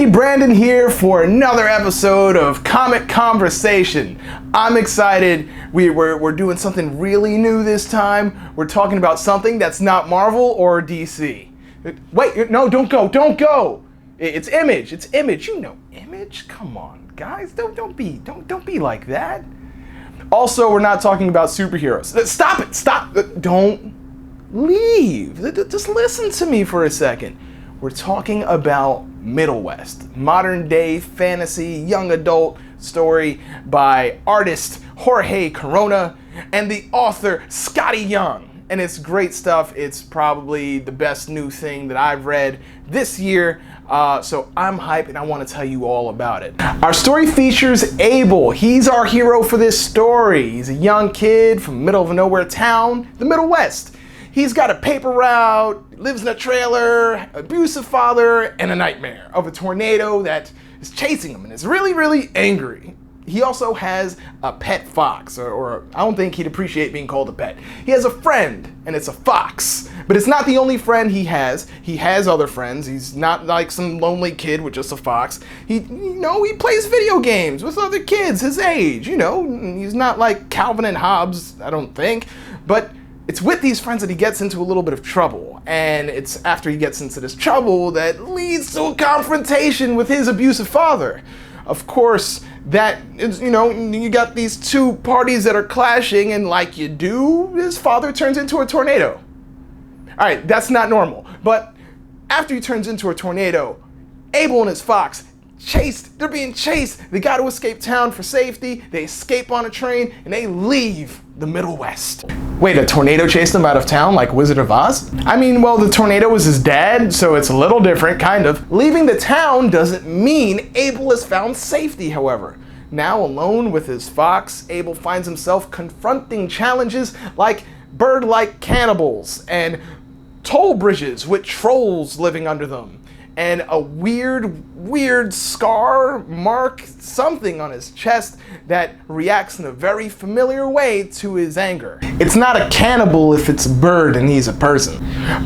everybody, Brandon here for another episode of Comic Conversation. I'm excited. We're doing something really new this time. We're talking about something that's not Marvel or DC. Wait, no, don't go. It's Image. You know Image. Come on, guys. Don't be like that. Also, we're not talking about superheroes. Stop. Don't leave. Just listen to me for a second. We're talking about MiddleWest, modern day fantasy young adult story by artist Jorge Corona and the author Scotty Young. And it's great stuff. It's probably the best new thing that I've read this year. So I'm hyped and I want to tell you all about it. Our story features Abel. He's our hero for this story. He's a young kid from middle of nowhere town, the MiddleWest. He's got a paper route, lives in a trailer, abusive father, and a nightmare of a tornado that is chasing him and is really, really angry. He also has a pet fox, or I don't think he'd appreciate being called a pet. He has a friend, and it's a fox. But it's not the only friend he has. He has other friends. He's not like some lonely kid with just a fox. He plays video games with other kids his age. He's not like Calvin and Hobbes, I don't think. But it's with these friends that he gets into a little bit of trouble, and it's after he gets into this trouble that leads to a confrontation with his abusive father. Of course, that is, you got these two parties that are clashing, and like you do, his father turns into a tornado. All right, that's not normal, but after he turns into a tornado, Abel and his fox they're being chased. They got to escape town for safety. They escape on a train and they leave the MiddleWest. Wait, a tornado chased them out of town like Wizard of Oz? I mean, well, the tornado was his dad, so it's a little different, kind of. Leaving the town doesn't mean Abel has found safety, however. Now alone with his fox, Abel finds himself confronting challenges like bird-like cannibals and toll bridges with trolls living under them, and a weird scar mark, something on his chest that reacts in a very familiar way to his anger. It's not a cannibal if it's a bird and he's a person.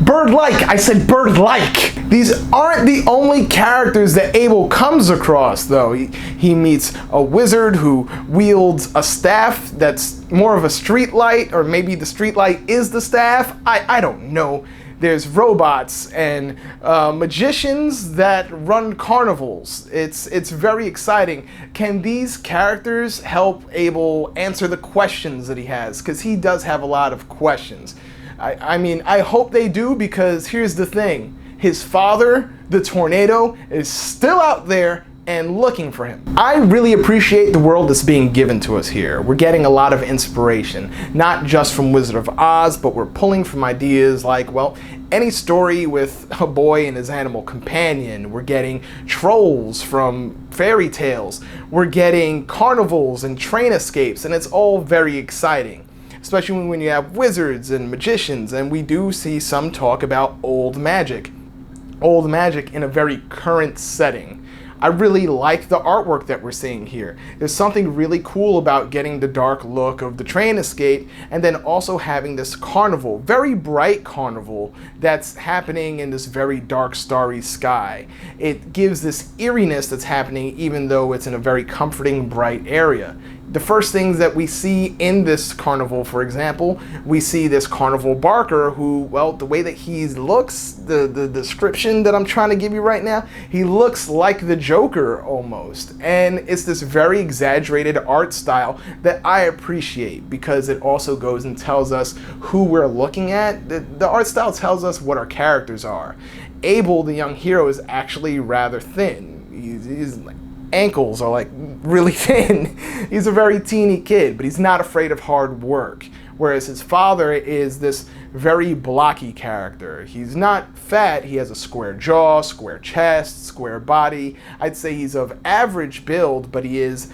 Bird-like, I said bird-like. These aren't the only characters that Abel comes across, though. He meets a wizard who wields a staff that's more of a street light, or maybe the street light is the staff. I don't know. There's robots and magicians that run carnivals. It's very exciting. Can these characters help Abel answer the questions that he has? Because he does have a lot of questions. I mean, I hope they do, because here's the thing. His father, the tornado, is still out there and looking for him. I really appreciate the world that's being given to us here. We're getting a lot of inspiration, not just from Wizard of Oz, but we're pulling from ideas like, well, any story with a boy and his animal companion. We're getting trolls from fairy tales. We're getting carnivals and train escapes, and it's all very exciting, especially when you have wizards and magicians, and we do see some talk about old magic in a very current setting. I really like the artwork that we're seeing here. There's something really cool about getting the dark look of the train escape and then also having this carnival, very bright carnival that's happening in this very dark starry sky. It gives this eeriness that's happening even though it's in a very comforting bright area. The first things that we see in this carnival, for example, we see this carnival barker who, well, the way that he looks, the description that I'm trying to give you right now, he looks like the Joker almost. And it's this very exaggerated art style that I appreciate, because it also goes and tells us who we're looking at. The art style tells us what our characters are. Abel, the young hero, is actually rather thin. He's like, ankles are like really thin. He's a very teeny kid, but he's not afraid of hard work. Whereas his father is this very blocky character. He's not fat, he has a square jaw, square chest, square body. I'd say he's of average build, but he is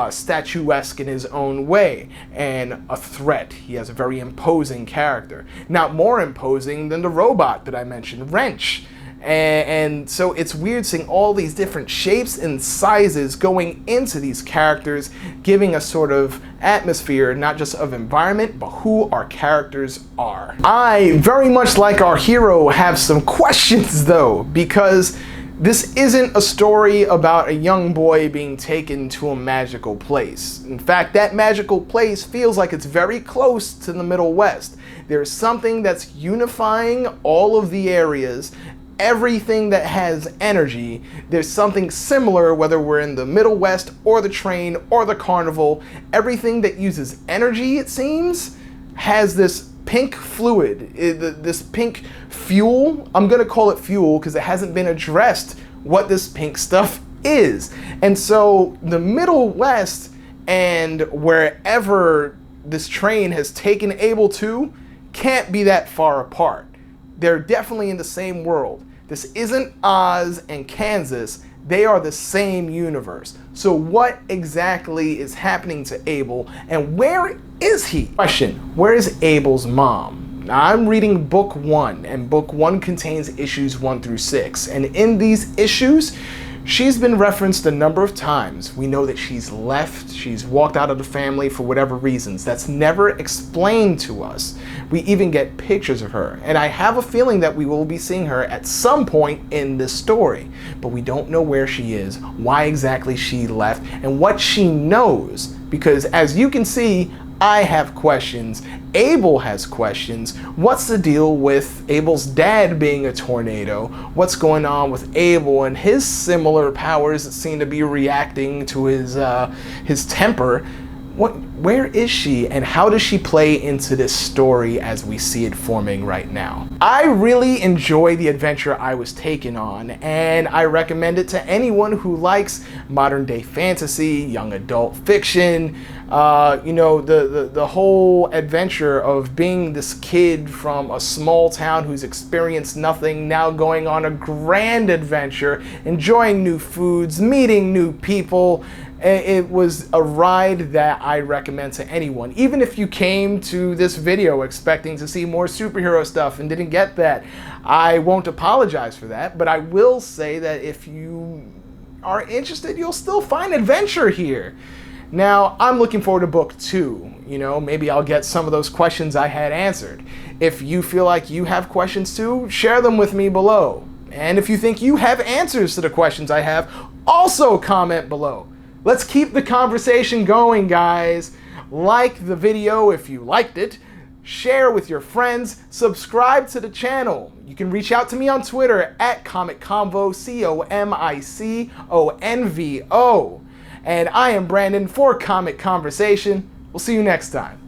statuesque in his own way, and a threat. He has a very imposing character. Not more imposing than the robot that I mentioned, Wrench. And so it's weird seeing all these different shapes and sizes going into these characters, giving a sort of atmosphere, not just of environment, but who our characters are. I, very much like our hero, have some questions though, because This isn't a story about a young boy being taken to a magical place. In fact, that magical place feels like it's very close to the Middle West. There's something that's unifying all of the areas, everything that has energy. There's something similar whether we're in the Middle West or the train or the carnival. Everything that uses energy, it seems, has this pink fluid, this pink fuel. I'm gonna call it fuel because it hasn't been addressed what this pink stuff is. And so the Middle West and wherever this train has taken Abel to can't be that far apart. They're definitely in the same world. This isn't Oz and Kansas. They are the same universe. So what exactly is happening to Abel, and where is he? Question, where is Abel's mom? Now, I'm reading book 1, and book 1 contains issues 1 through 6. And in these issues, she's been referenced a number of times. We know that she's left, she's walked out of the family for whatever reasons. That's never explained to us. We even get pictures of her. And I have a feeling that we will be seeing her at some point in this story. But we don't know where she is, why exactly she left, and what she knows. Because as you can see, I have questions. Abel has questions. What's the deal with Abel's dad being a tornado? What's going on with Abel and his similar powers that seem to be reacting to his temper? Where is she, and how does she play into this story as we see it forming right now? I really enjoy the adventure I was taken on, and I recommend it to anyone who likes modern day fantasy, young adult fiction, you know, the whole adventure of being this kid from a small town who's experienced nothing, now going on a grand adventure, enjoying new foods, meeting new people. It was a ride that I recommend to anyone. Even if you came to this video expecting to see more superhero stuff and didn't get that, I won't apologize for that, but I will say that if you are interested, you'll still find adventure here. Now, I'm looking forward to book 2. You know, maybe I'll get some of those questions I had answered. If you feel like you have questions too, share them with me below. And if you think you have answers to the questions I have, also comment below. Let's keep the conversation going, guys. Like the video if you liked it. Share with your friends. Subscribe to the channel. You can reach out to me on Twitter at ComicConvo, COMICONVO. And I am Brandon for Comic Conversation. We'll see you next time.